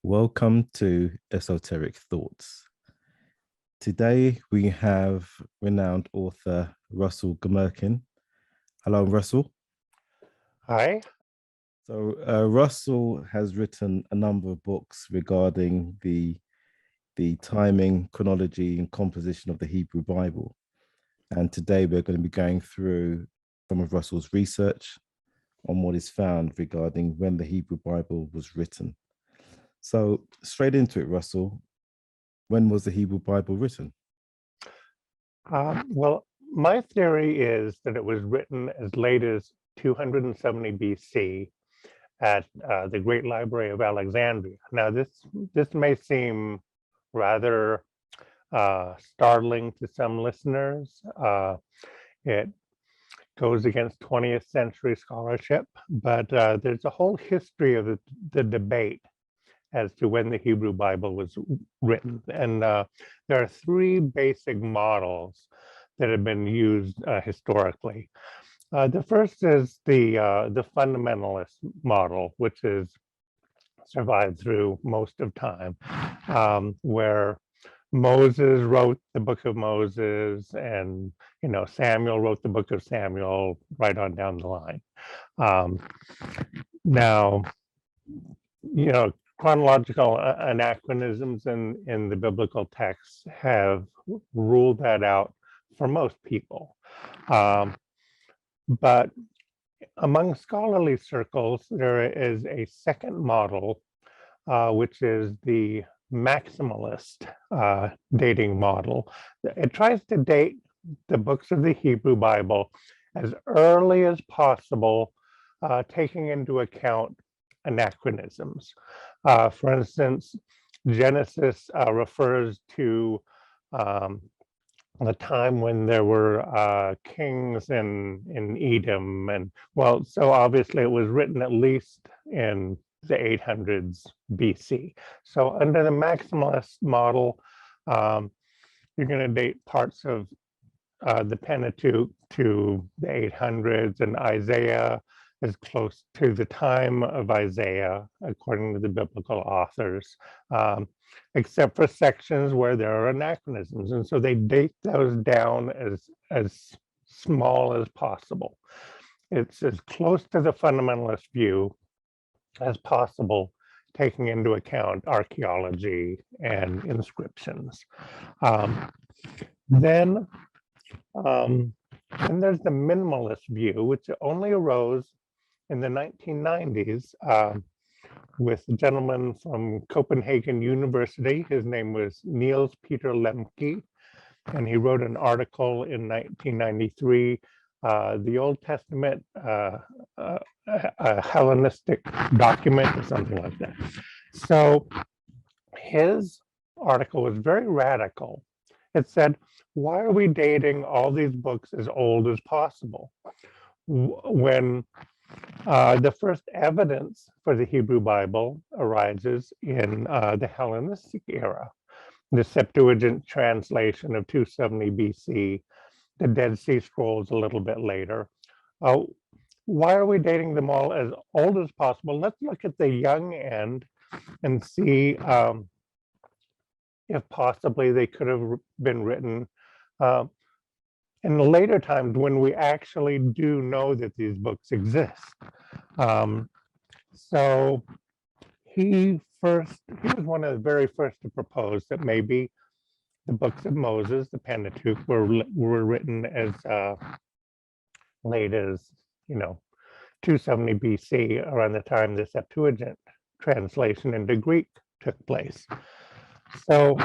Welcome to Esoteric Thoughts. Today we have renowned author Russel Gmirkin. Hello, Russell. Hi. Russell has written a number of books regarding the timing, chronology, and composition of the Hebrew Bible. And today we're going to be going through some of Russell's research on what is found regarding when the Hebrew Bible was written. So straight into it, Russell. When was the Hebrew Bible written? Well, my theory is that it was written as late as 270 BC at the Great Library of Alexandria. Now, this may seem rather startling to some listeners. It goes against 20th century scholarship, but there's a whole history of the debate as to when the Hebrew Bible was written. And there are three basic models that have been used historically. The first is the fundamentalist model, which has survived through most of time, where Moses wrote the book of Moses, and Samuel wrote the book of Samuel, right on down the line. Now, chronological anachronisms in the biblical texts have ruled that out for most people. But among scholarly circles, there is a second model, which is the maximalist dating model. It tries to date the books of the Hebrew Bible as early as possible, taking into account anachronisms. For instance, Genesis refers to the time when there were kings in Edom, and so obviously it was written at least in the 800s BC. So under the maximalist model, you're going to date parts of the Pentateuch to the 800s, and Isaiah is close to the time of Isaiah, according to the biblical authors, except for sections where there are anachronisms. And so they date those down as small as possible. It's as close to the fundamentalist view as possible, taking into account archaeology and inscriptions. Then there's the minimalist view, which only arose in the 1990s with a gentleman from Copenhagen University. His name was Niels Peter Lemke, and he wrote an article in 1993, the Old Testament, a Hellenistic document or something like that. So his article was very radical. It said, why are we dating all these books as old as possible when the first evidence for the Hebrew Bible arises in the Hellenistic era? The Septuagint translation of 270 BC, the Dead Sea Scrolls a little bit later. Why are we dating them all as old as possible? Let's look at the young end and see if possibly they could have been written in the later times when we actually do know that these books exist. So he was one of the very first to propose that maybe the books of Moses, the Pentateuch, were written as late as 270 BC, around the time the Septuagint translation into Greek took place. So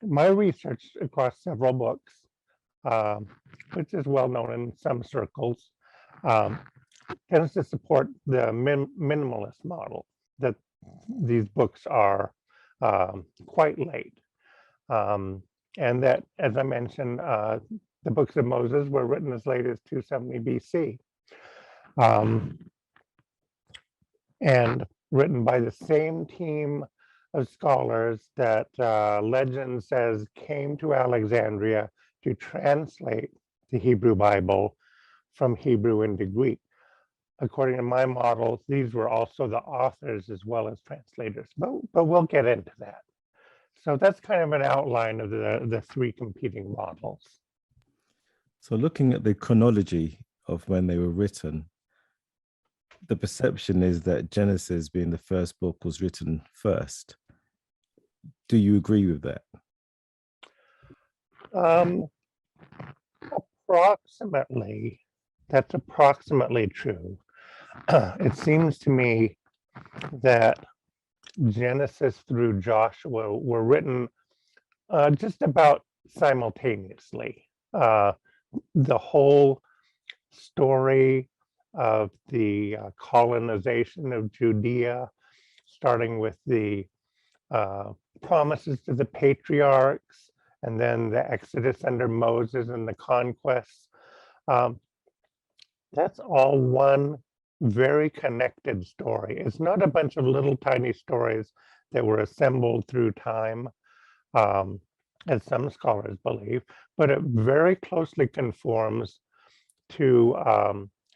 my research across several books, which is well known in some circles, tends to support the minimalist model, that these books are quite late. And that, as I mentioned, the books of Moses were written as late as 270 BC. And written by the same team of scholars that legend says came to Alexandria to translate the Hebrew Bible from Hebrew into Greek. according to my models, these were also the authors as well as translators, but we'll get into that. So that's kind of an outline of the three competing models. So looking at the chronology of when they were written, the perception is that Genesis, being the first book, was written first. Do you agree with that? Approximately, that's approximately true. It seems to me that Genesis through Joshua were written just about simultaneously. The whole story of the colonization of Judea, starting with the promises to the patriarchs, and then the Exodus under Moses and the conquests. That's all one very connected story. It's not a bunch of little tiny stories that were assembled through time, as some scholars believe, but it very closely conforms to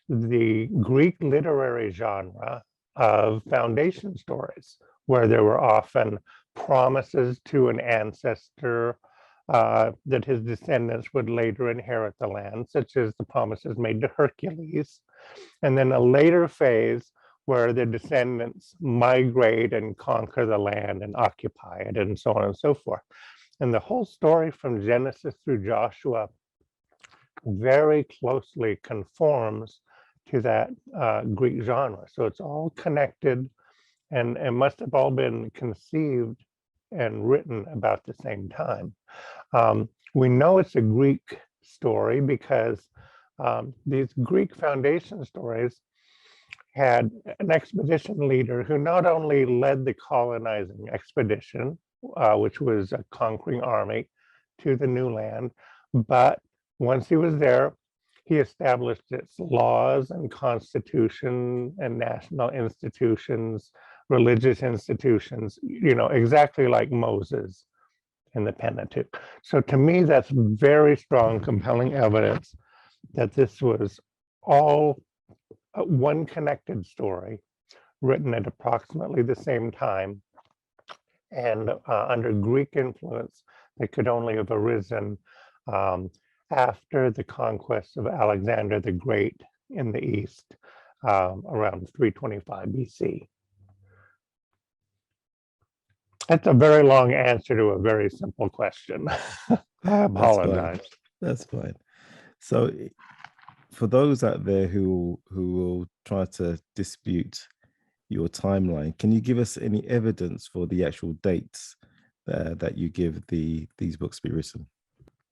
the Greek literary genre of foundation stories, where there were often promises to an ancestor that his descendants would later inherit the land, such as the promises made to Hercules. And then a later phase where the descendants migrate and conquer the land and occupy it, and so on and so forth. And the whole story from Genesis through Joshua very closely conforms to that Greek genre. So it's all connected, and it must have all been conceived and written about the same time. We know it's a Greek story because these Greek foundation stories had an expedition leader who not only led the colonizing expedition, which was a conquering army to the new land, but once he was there, he established its laws and constitution and national institutions, religious institutions, exactly like Moses in the Pentateuch. So to me, that's very strong, compelling evidence that this was all one connected story written at approximately the same time and under Greek influence that could only have arisen after the conquest of Alexander the Great in the East around 325 BC. That's a very long answer to a very simple question. I apologize. That's fine. So for those out there who will try to dispute your timeline, can you give us any evidence for the actual dates that you give these books be written?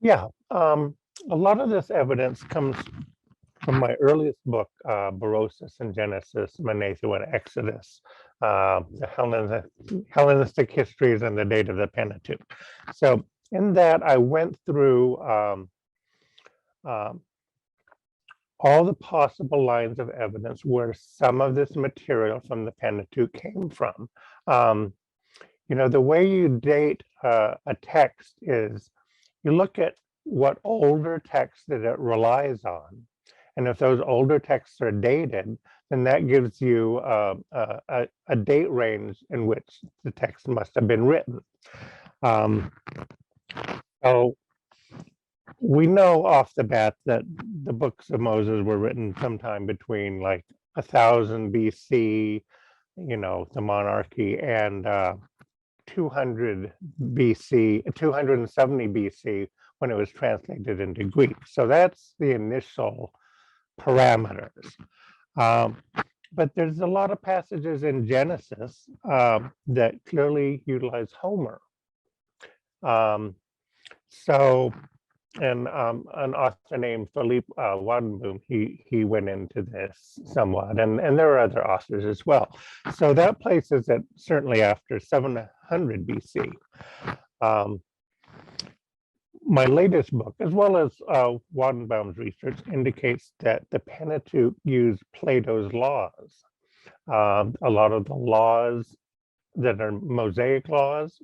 Yeah, a lot of this evidence comes from my earliest book, Berosus and Genesis, Manetho and Exodus, the Hellenistic histories and the date of the Pentateuch. So in that, I went through all the possible lines of evidence where some of this material from the Pentateuch came from. The way you date a text is you look at what older text that it relies on. And if those older texts are dated, then that gives you a date range in which the text must have been written. So we know off the bat that the books of Moses were written sometime between like 1000 BC, the monarchy, and 200 BC, 270 BC when it was translated into Greek. So that's the initial parameters. But there's a lot of passages in Genesis that clearly utilize Homer. And an author named Philippe Wadenboom, he went into this somewhat, and there are other authors as well. So that places it certainly after 700 BC. My latest book, as well as Wadenboom's research, indicates that the Pentateuch used Plato's laws. A lot of the laws that are Mosaic laws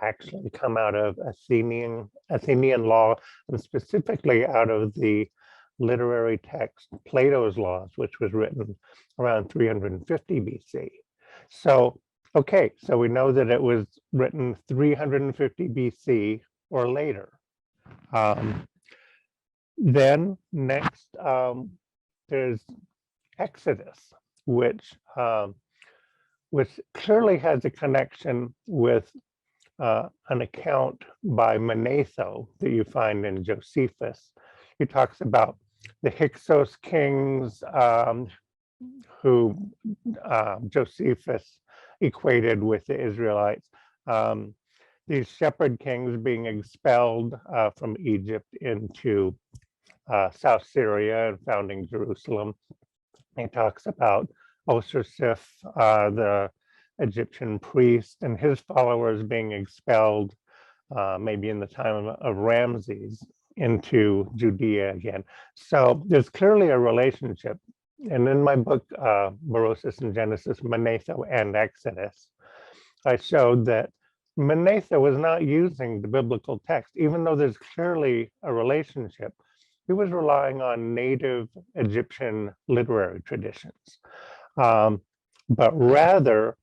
actually come out of Athenian law, and specifically out of the literary text, Plato's Laws, which was written around 350 BC. So, okay, so we know that it was written 350 BC or later. Then next, there's Exodus, which clearly has a connection with an account by Manetho that you find in Josephus. He talks about the Hyksos kings who Josephus equated with the Israelites. These shepherd kings being expelled from Egypt into South Syria and founding Jerusalem. He talks about Osir-Sif, the Egyptian priest, and his followers being expelled, maybe in the time of Ramses, into Judea again. So there's clearly a relationship. And in my book, Berosus and Genesis, Manetho and Exodus, I showed that Manetho was not using the biblical text, even though there's clearly a relationship. He was relying on native Egyptian literary traditions. But rather,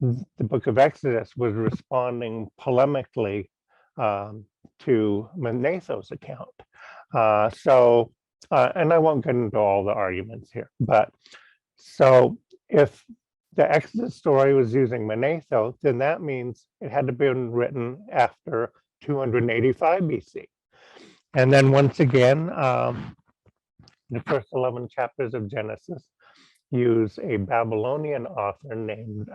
the book of Exodus was responding polemically to Manetho's account. And I won't get into all the arguments here, but so if the Exodus story was using Manetho, then that means it had to be written after 285 BC. And then once again, the first 11 chapters of Genesis use a Babylonian author named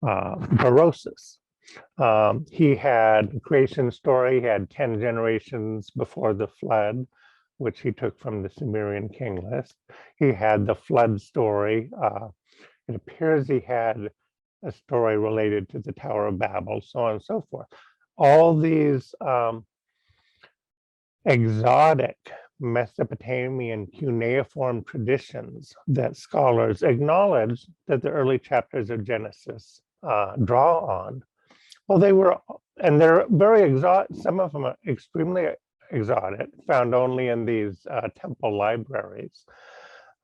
Berosus. He had a creation story, he had 10 generations before the flood, which he took from the Sumerian king list. He had the flood story. It appears he had a story related to the Tower of Babel, so on and so forth. All these exotic Mesopotamian cuneiform traditions that scholars acknowledge that the early chapters of Genesis draw on. Well, they're very exotic. Some of them are extremely exotic, found only in these temple libraries.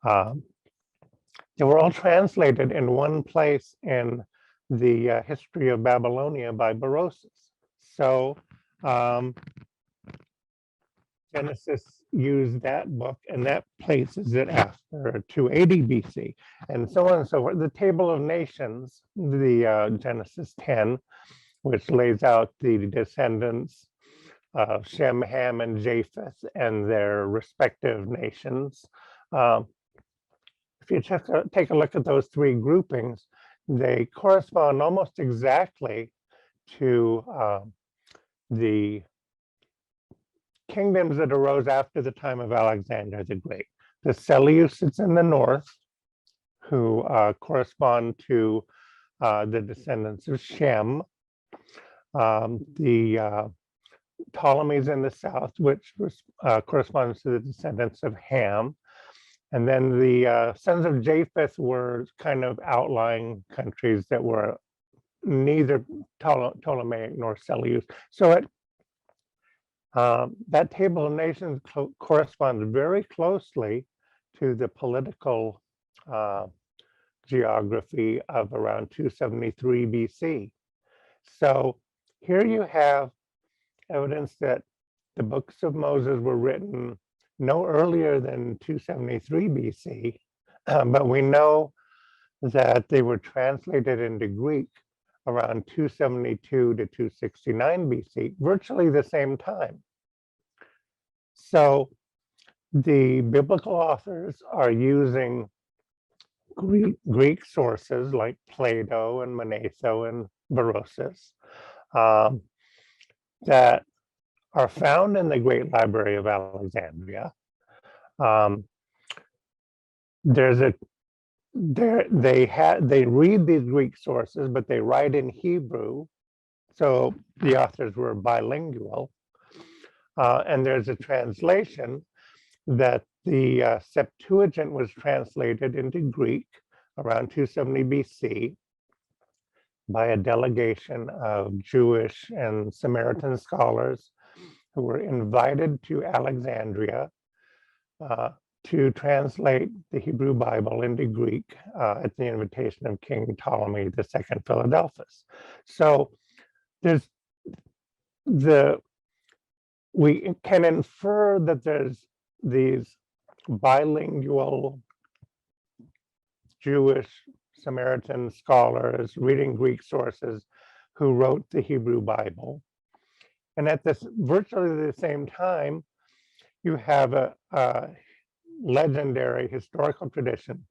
They were all translated in one place in the History of Babylonia by Berosus. So Genesis used that book, and that places it after 280 BC, and so on and so forth. The Table of Nations, the Genesis 10, which lays out the descendants of Shem, Ham, and Japheth and their respective nations. If you take a look at those three groupings, they correspond almost exactly to the kingdoms that arose after the time of Alexander the Great. The Seleucids in the north, who correspond to the descendants of Shem, the Ptolemies in the south, which corresponds to the descendants of Ham. And then the sons of Japheth were kind of outlying countries that were neither Ptolemaic nor Seleucid. So that Table of Nations corresponds very closely to the political geography of around 273 BC. So here you have evidence that the books of Moses were written no earlier than 273 BC, but we know that they were translated into Greek around 272 to 269 BC, virtually the same time. So the biblical authors are using Greek sources like Plato and Manetho and Berosus that are found in the Great Library of Alexandria. They read these Greek sources, but they write in Hebrew, so the authors were bilingual. And there's a translation that the Septuagint was translated into Greek around 270 BC by a delegation of Jewish and Samaritan scholars who were invited to Alexandria to translate the Hebrew Bible into Greek at the invitation of King Ptolemy II Philadelphus. So we can infer that there's these bilingual Jewish Samaritan scholars reading Greek sources who wrote the Hebrew Bible. And at this virtually the same time, you have a legendary historical tradition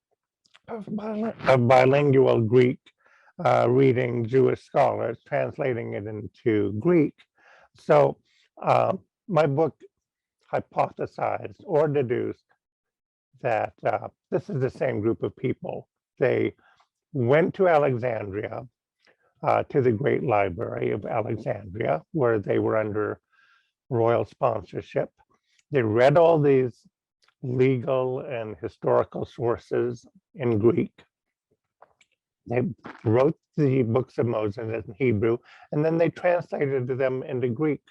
of bilingual Greek reading Jewish scholars, translating it into Greek. So my book hypothesized or deduced that this is the same group of people. They went to Alexandria, to the Great Library of Alexandria, where they were under royal sponsorship. They read all these legal and historical sources in Greek. They wrote the books of Moses in Hebrew, and then they translated them into Greek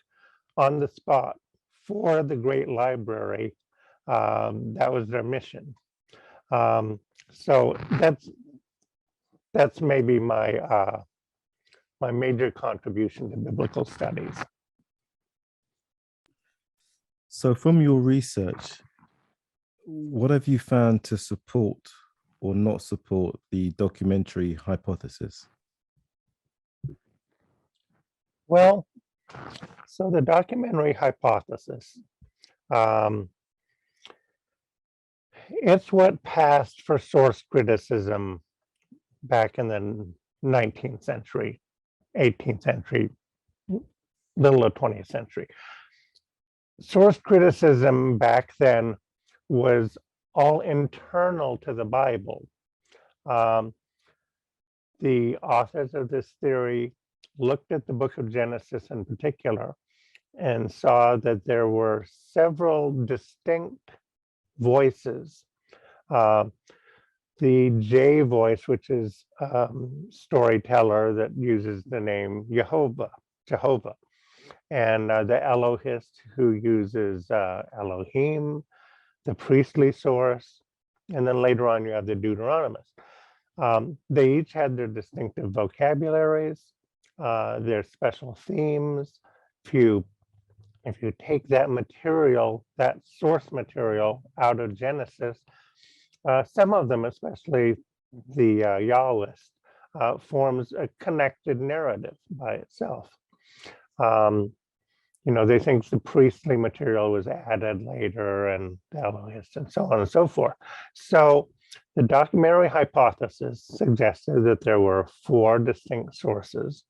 on the spot for the Great Library. That was their mission. So that's maybe my my major contribution to biblical studies. So from your research, what have you found to support or not support the documentary hypothesis? Well, so the documentary hypothesis, it's what passed for source criticism back in the 19th century, 18th century, middle of 20th century. Source criticism back then was all internal to the Bible. The authors of this theory looked at the book of Genesis in particular and saw that there were several distinct voices. The J voice, which is storyteller that uses the name Jehovah, and the Elohist who uses Elohim, the priestly source, and then later on you have the Deuteronomist. They each had their distinctive vocabularies, their special themes. If you take that material, that source material out of Genesis, some of them, especially the Yahwist, forms a connected narrative by itself. You know, they think the priestly material was added later and the Elohist and so on and so forth. So the documentary hypothesis suggested that there were 4 distinct sources,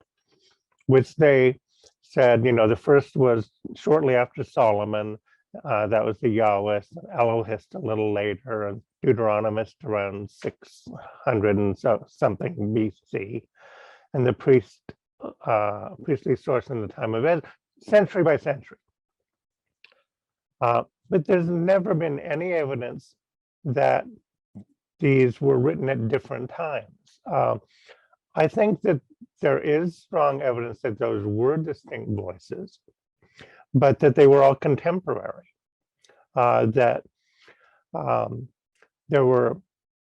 which they said, you know, the first was shortly after Solomon. That was the Yahwist, Elohist a little later, and Deuteronomist around 600 and something BC, and the priestly source in the time of Ezra, century by century. But there's never been any evidence that these were written at different times. I think that there is strong evidence that those were distinct voices, but that they were all contemporary, that there were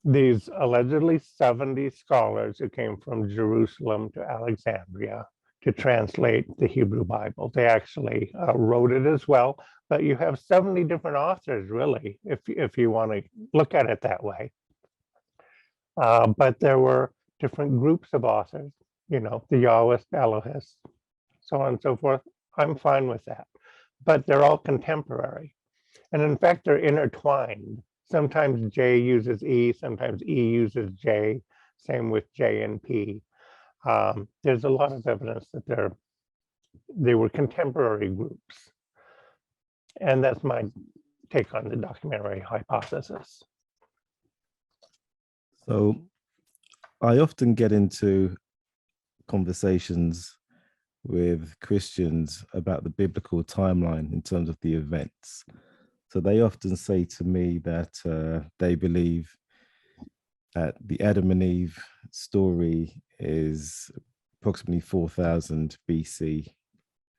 these allegedly 70 scholars who came from Jerusalem to Alexandria to translate the Hebrew Bible. They actually wrote it as well, but you have 70 different authors, really, if you want to look at it that way. But there were different groups of authors, you know, the Yahwist, Elohist, so on and so forth. I'm fine with that, but they're all contemporary. And in fact, they're intertwined. Sometimes J uses E, sometimes E uses J, same with J and P. There's a lot of evidence that they were contemporary groups. And that's my take on the documentary hypothesis. So I often get into conversations with Christians about the biblical timeline in terms of the events. So they often say to me that they believe that the Adam and Eve story is approximately 4000 BC,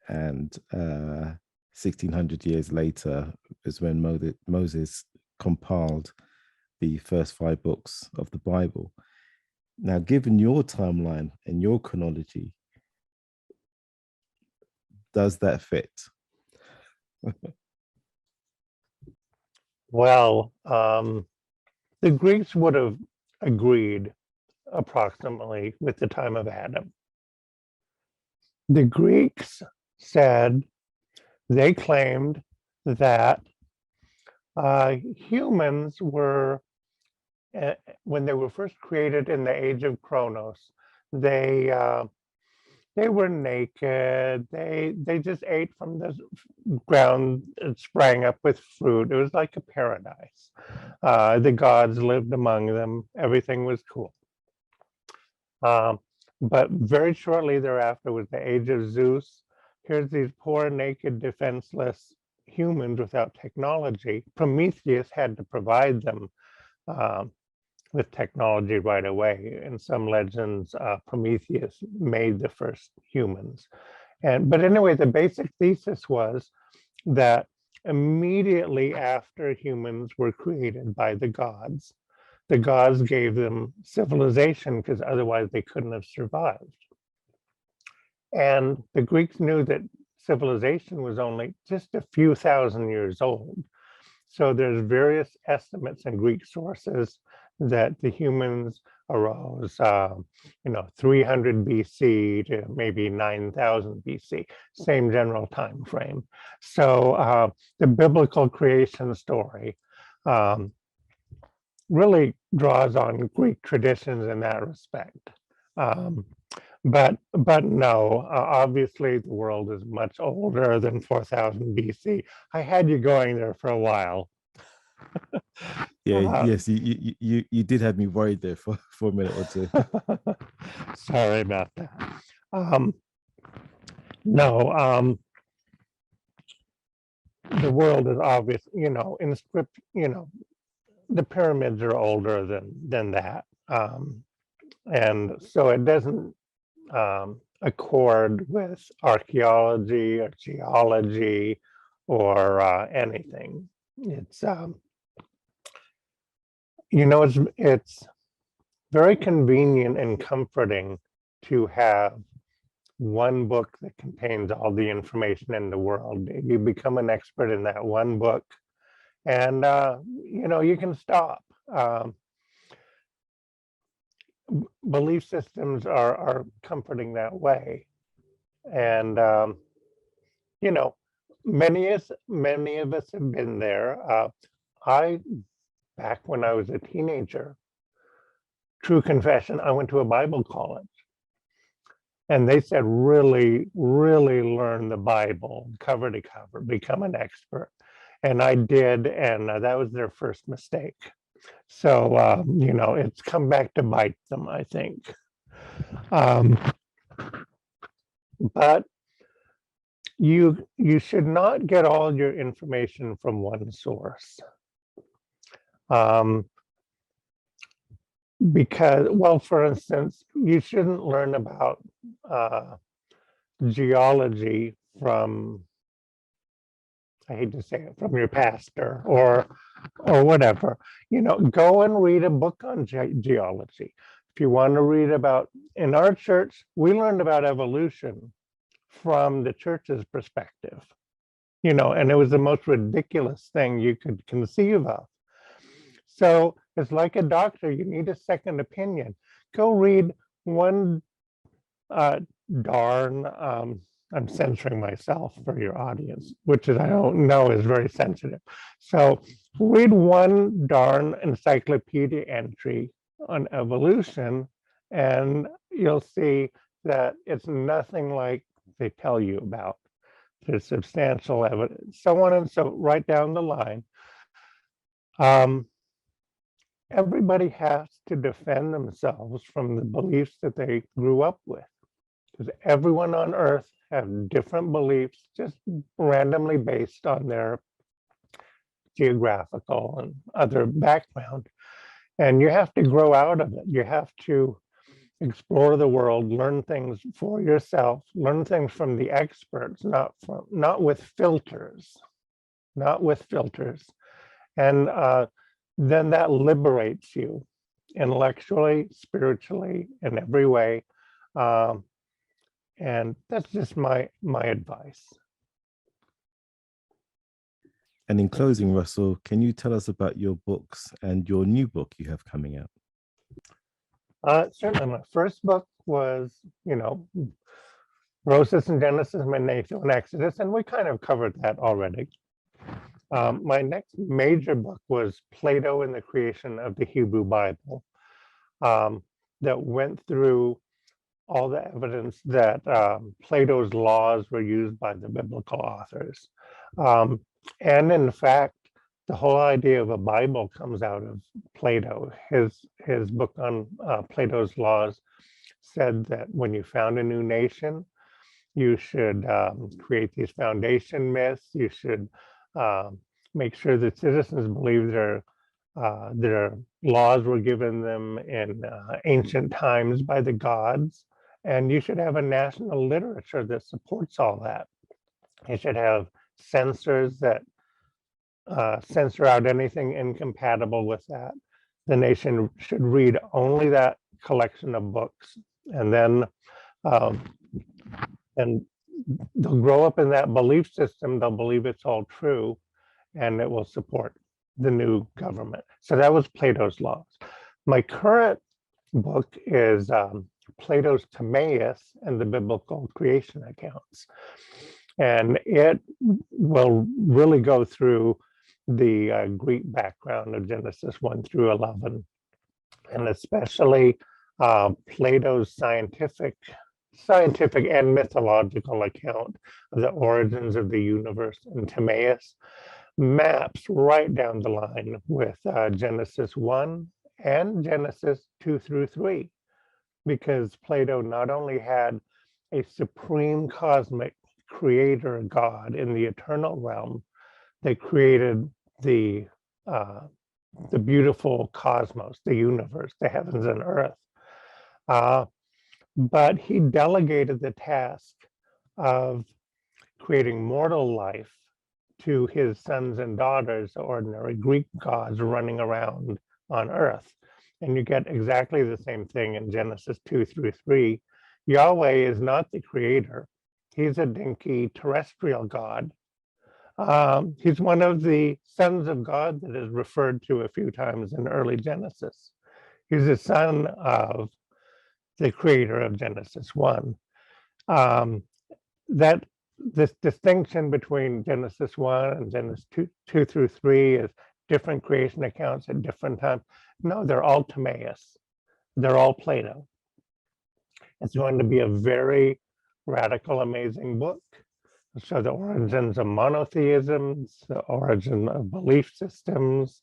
and 1600 years later, is when Moses compiled the first 5 books of the Bible. Now, given your timeline and your chronology, does that fit? Well, the Greeks would have agreed approximately with the time of Adam. The Greeks said, they claimed that humans were, when they were first created in the age of Chronos, they were naked. They just ate from the ground. It sprang up with fruit. It was like a paradise. The gods lived among them. Everything was cool. But very shortly thereafter was the age of Zeus. Here's these poor, naked, defenseless humans without technology. Prometheus had to provide them with technology right away. In some legends, Prometheus made the first humans. But anyway, the basic thesis was that immediately after humans were created by the gods gave them civilization, because otherwise they couldn't have survived. And the Greeks knew that civilization was only just a few thousand years old. So there's various estimates in Greek sources that the humans arose, 300 BC to maybe 9,000 BC, same general time frame. So the biblical creation story really draws on Greek traditions in that respect. But no, obviously the world is much older than 4000 BC. I had you going there for a while. Yes, you did have me worried there for a minute or two. Sorry about that. No, the world is obvious, in script, the pyramids are older than that. And so it doesn't accord with archaeology or geology or anything. It's it's very convenient and comforting to have one book that contains all the information in the world. You become an expert in that one book, and you can stop. Belief systems are comforting that way, and many of us have been there. Back when I was a teenager, true confession, I went to a Bible college, and they said, really, really learn the Bible cover to cover, become an expert. And I did, and that was their first mistake. So, it's come back to bite them, I think. But you should not get all your information from one source. Because, well, for instance, you shouldn't learn about geology from, I hate to say it, from your pastor or whatever. Go and read a book on geology. If you want to read about, in our church, we learned about evolution from the church's perspective, and it was the most ridiculous thing you could conceive of. So it's like a doctor, you need a second opinion. Go read one darn, I'm censoring myself for your audience, which is, I don't know, is very sensitive. So read one darn encyclopedia entry on evolution, and you'll see that it's nothing like they tell you about. There's substantial evidence, so on and so right down the line. Everybody has to defend themselves from the beliefs that they grew up with, because everyone on earth have different beliefs, just randomly based on their geographical and other background. And you have to grow out of it. You have to explore the world, learn things for yourself, learn things from the experts, not with filters. not with filters. And then that liberates you intellectually, spiritually, in every way. And that's just my advice. And in closing, Russell, can you tell us about your books and your new book you have coming out? Certainly, my first book was, Moses and Genesis, Menatho and Exodus, and we kind of covered that already. My next major book was Plato and the Creation of the Hebrew Bible, that went through all the evidence that Plato's laws were used by the biblical authors. And in fact, the whole idea of a Bible comes out of Plato. His book on Plato's laws said that when you found a new nation, you should create these foundation myths. You should make sure that citizens believe their laws were given them in ancient times by the gods. And you should have a national literature that supports all that. You should have censors that censor out anything incompatible with that. The nation should read only that collection of books, and then and they'll grow up in that belief system. They'll believe it's all true, and it will support the new government. So that was Plato's laws. My current book is Plato's Timaeus and the biblical creation accounts. And it will really go through the Greek background of Genesis 1 through 11, and especially Plato's scientific and mythological account of the origins of the universe. And Timaeus maps right down the line with Genesis 1 and Genesis 2 through 3, because Plato not only had a supreme cosmic creator God in the eternal realm that created the beautiful cosmos, the universe, the heavens and earth, but he delegated the task of creating mortal life to his sons and daughters, ordinary Greek gods running around on earth. And you get exactly the same thing in Genesis 2 through 3. Yahweh is not the creator. He's a dinky terrestrial god. He's one of the sons of God that is referred to a few times in early Genesis. He's the son of the creator of Genesis 1. That this distinction between Genesis 1 and Genesis 2 through 3 is different creation accounts at different times. No, they're all Timaeus. They're all Plato. It's going to be a very radical, amazing book. So the origins of monotheisms, the origin of belief systems,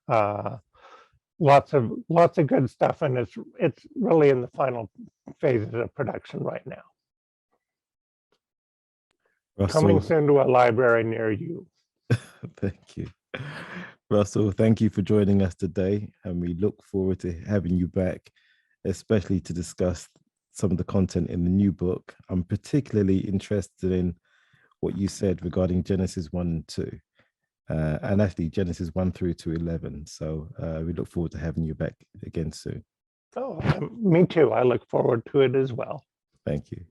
lots of good stuff, and it's really in the final phases of production right now. Russell, coming soon to a library near you. Thank you. Russell, thank you for joining us today, and we look forward to having you back, especially to discuss some of the content in the new book. I'm particularly interested in what you said regarding Genesis 1 and 2, and actually Genesis 1 through to 11. So we look forward to having you back again soon. Oh, me too. I look forward to it as well. Thank you.